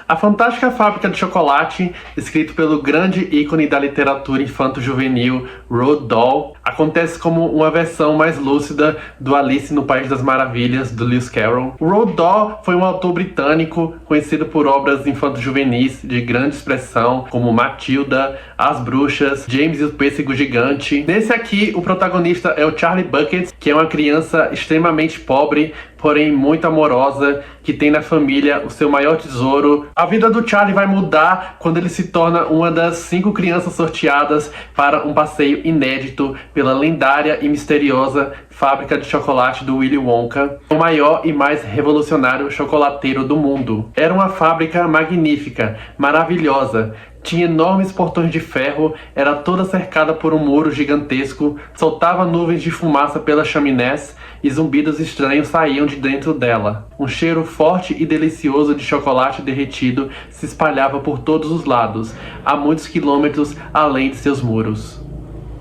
A Fantástica Fábrica de Chocolate, escrito pelo grande ícone da literatura infanto-juvenil Roald Dahl, acontece como uma versão mais lúcida do Alice no País das Maravilhas, do Lewis Carroll. O Roald Dahl foi um autor britânico conhecido por obras infanto-juvenis de grande expressão, como Matilda, As Bruxas, James e o Pêssego Gigante. Nesse aqui, o protagonista é o Charlie Bucket, que é uma criança extremamente pobre, porém muito amorosa, que tem na família o seu maior tesouro. A vida do Charlie vai mudar quando ele se torna uma das 5 crianças sorteadas para um passeio inédito pela lendária e misteriosa fábrica de chocolate do Willy Wonka, o maior e mais revolucionário chocolateiro do mundo. Era uma fábrica magnífica, maravilhosa, tinha enormes portões de ferro, era toda cercada por um muro gigantesco, soltava nuvens de fumaça pelas chaminés e zumbidos estranhos saíam de dentro dela. Um cheiro forte e delicioso de chocolate derretido se espalhava por todos os lados, a muitos quilômetros além de seus muros.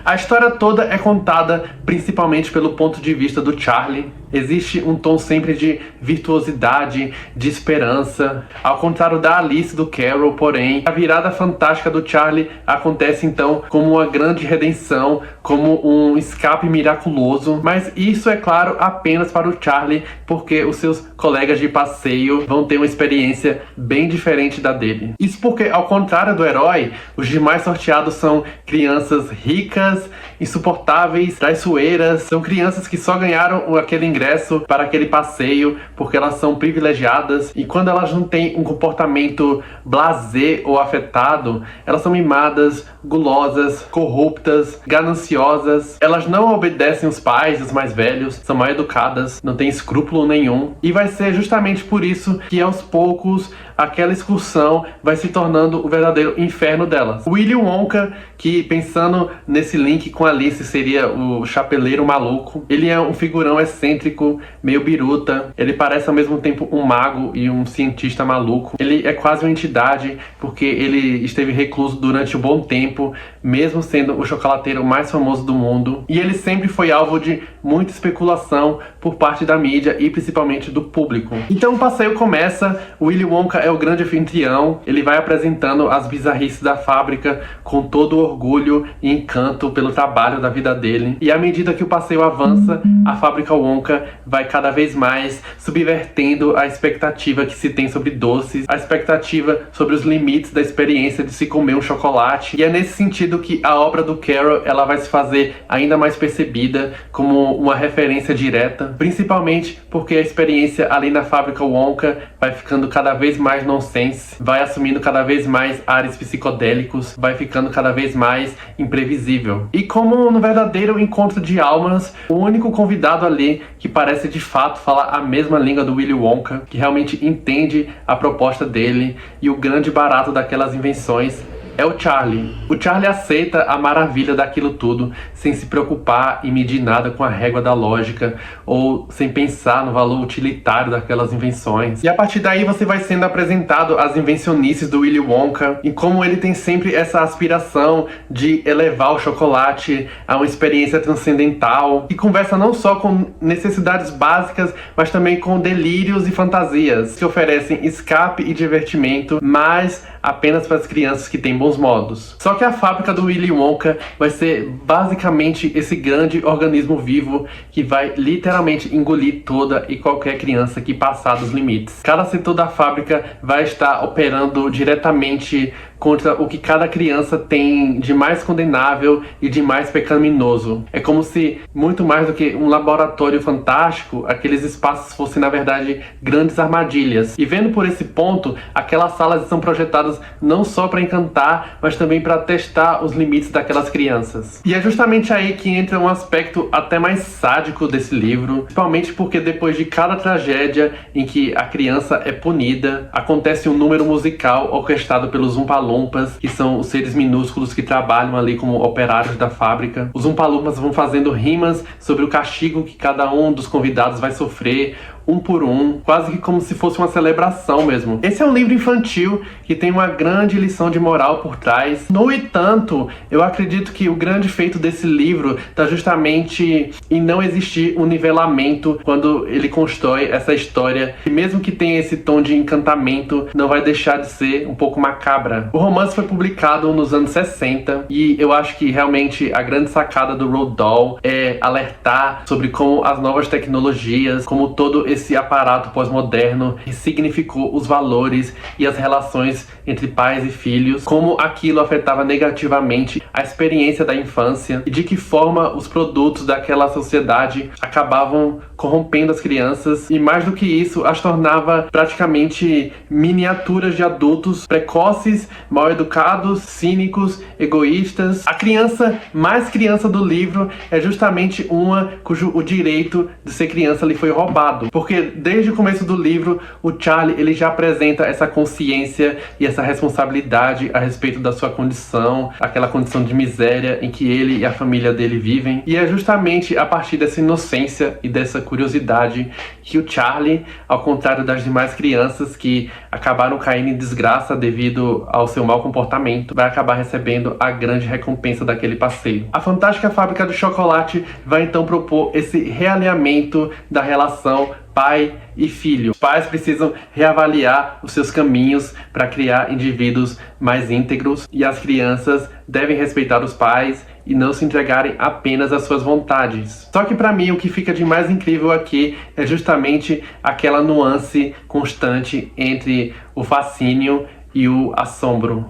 A história toda é contada principalmente pelo ponto de vista do Charlie. Existe um tom sempre de virtuosidade, de esperança. Ao contrário da Alice e do Carroll, porém, a virada fantástica do Charlie acontece então como uma grande redenção, como um escape miraculoso. Mas isso é claro apenas para o Charlie, porque os seus colegas de passeio vão ter uma experiência bem diferente da dele. Isso porque, ao contrário do herói, os demais sorteados são crianças ricas, insuportáveis, traiçoeiras. São crianças que só ganharam aquele ingresso para aquele passeio porque elas são privilegiadas, e quando elas não têm um comportamento blasé ou afetado, elas são mimadas, gulosas, corruptas, gananciosas. Elas não obedecem os pais, os mais velhos, são mal educadas, não têm escrúpulo nenhum, e vai ser justamente por isso que aos poucos aquela excursão vai se tornando o verdadeiro inferno delas. O Willy Wonka, que pensando nesse link com Alice seria o chapeleiro maluco, ele é um figurão excêntrico, meio biruta, ele parece ao mesmo tempo um mago e um cientista maluco. Ele é quase uma entidade porque ele esteve recluso durante um bom tempo, mesmo sendo o chocolateiro mais famoso do mundo, e ele sempre foi alvo de muita especulação por parte da mídia e principalmente do público. Então o passeio começa, o Willy Wonka é o grande anfitrião, ele vai apresentando as bizarrices da fábrica com todo o orgulho e encanto pelo trabalho da vida dele. E à medida que o passeio avança, a fábrica Wonka vai cada vez mais subvertendo a expectativa que se tem sobre doces, a expectativa sobre os limites da experiência de se comer um chocolate. E é nesse sentido que a obra do Carroll ela vai se fazer ainda mais percebida como uma referência direta, principalmente porque a experiência ali na fábrica Wonka vai ficando cada vez mais nonsense, vai assumindo cada vez mais ares psicodélicos, vai ficando cada vez mais imprevisível. E como no verdadeiro encontro de almas, o único convidado ali que parece de fato falar a mesma língua do Willy Wonka, que realmente entende a proposta dele e o grande barato daquelas invenções, é o Charlie. O Charlie aceita a maravilha daquilo tudo, sem se preocupar em medir nada com a régua da lógica, ou sem pensar no valor utilitário daquelas invenções. E a partir daí você vai sendo apresentado às invencionices do Willy Wonka, e como ele tem sempre essa aspiração de elevar o chocolate a uma experiência transcendental, e conversa não só com necessidades básicas, mas também com delírios e fantasias, que oferecem escape e divertimento, mas apenas para as crianças que têm bons modos. Só que a fábrica do Willy Wonka vai ser basicamente esse grande organismo vivo que vai literalmente engolir toda e qualquer criança que passar dos limites. Cada setor da fábrica vai estar operando diretamente contra o que cada criança tem de mais condenável e de mais pecaminoso. É como se, muito mais do que um laboratório fantástico, aqueles espaços fossem, na verdade, grandes armadilhas. E vendo por esse ponto, aquelas salas são projetadas não só para encantar, mas também para testar os limites daquelas crianças. E é justamente aí que entra um aspecto até mais sádico desse livro, principalmente porque depois de cada tragédia em que a criança é punida, acontece um número musical orquestrado pelos Oompa-Loompas, que são os seres minúsculos que trabalham ali como operários da fábrica. Os Oompa-Loompas vão fazendo rimas sobre o castigo que cada um dos convidados vai sofrer, um por um, quase que como se fosse uma celebração mesmo. Esse é um livro infantil que tem uma grande lição de moral por trás. No entanto, eu acredito que o grande feito desse livro está justamente em não existir um nivelamento quando ele constrói essa história, e mesmo que tenha esse tom de encantamento, não vai deixar de ser um pouco macabra. O romance foi publicado nos anos 60 e eu acho que realmente a grande sacada do Roald Dahl é alertar sobre como as novas tecnologias, como todo esse aparato pós-moderno significou os valores e as relações entre pais e filhos, como aquilo afetava negativamente a experiência da infância e de que forma os produtos daquela sociedade acabavam corrompendo as crianças e, mais do que isso, as tornava praticamente miniaturas de adultos precoces, mal educados, cínicos, egoístas. A criança mais criança do livro é justamente uma cujo o direito de ser criança lhe foi roubado, porque desde o começo do livro o Charlie ele já apresenta essa consciência e essa responsabilidade a respeito da sua condição, aquela condição de miséria em que ele e a família dele vivem, e é justamente a partir dessa inocência e dessa curiosidade que o Charlie, ao contrário das demais crianças que acabaram caindo em desgraça devido ao seu mau comportamento, vai acabar recebendo a grande recompensa daquele passeio. A Fantástica Fábrica do Chocolate vai então propor esse realinhamento da relação pai e filho. Os pais precisam reavaliar os seus caminhos para criar indivíduos mais íntegros e as crianças devem respeitar os pais e não se entregarem apenas às suas vontades. Só que para mim o que fica de mais incrível aqui é justamente aquela nuance constante entre o fascínio e o assombro.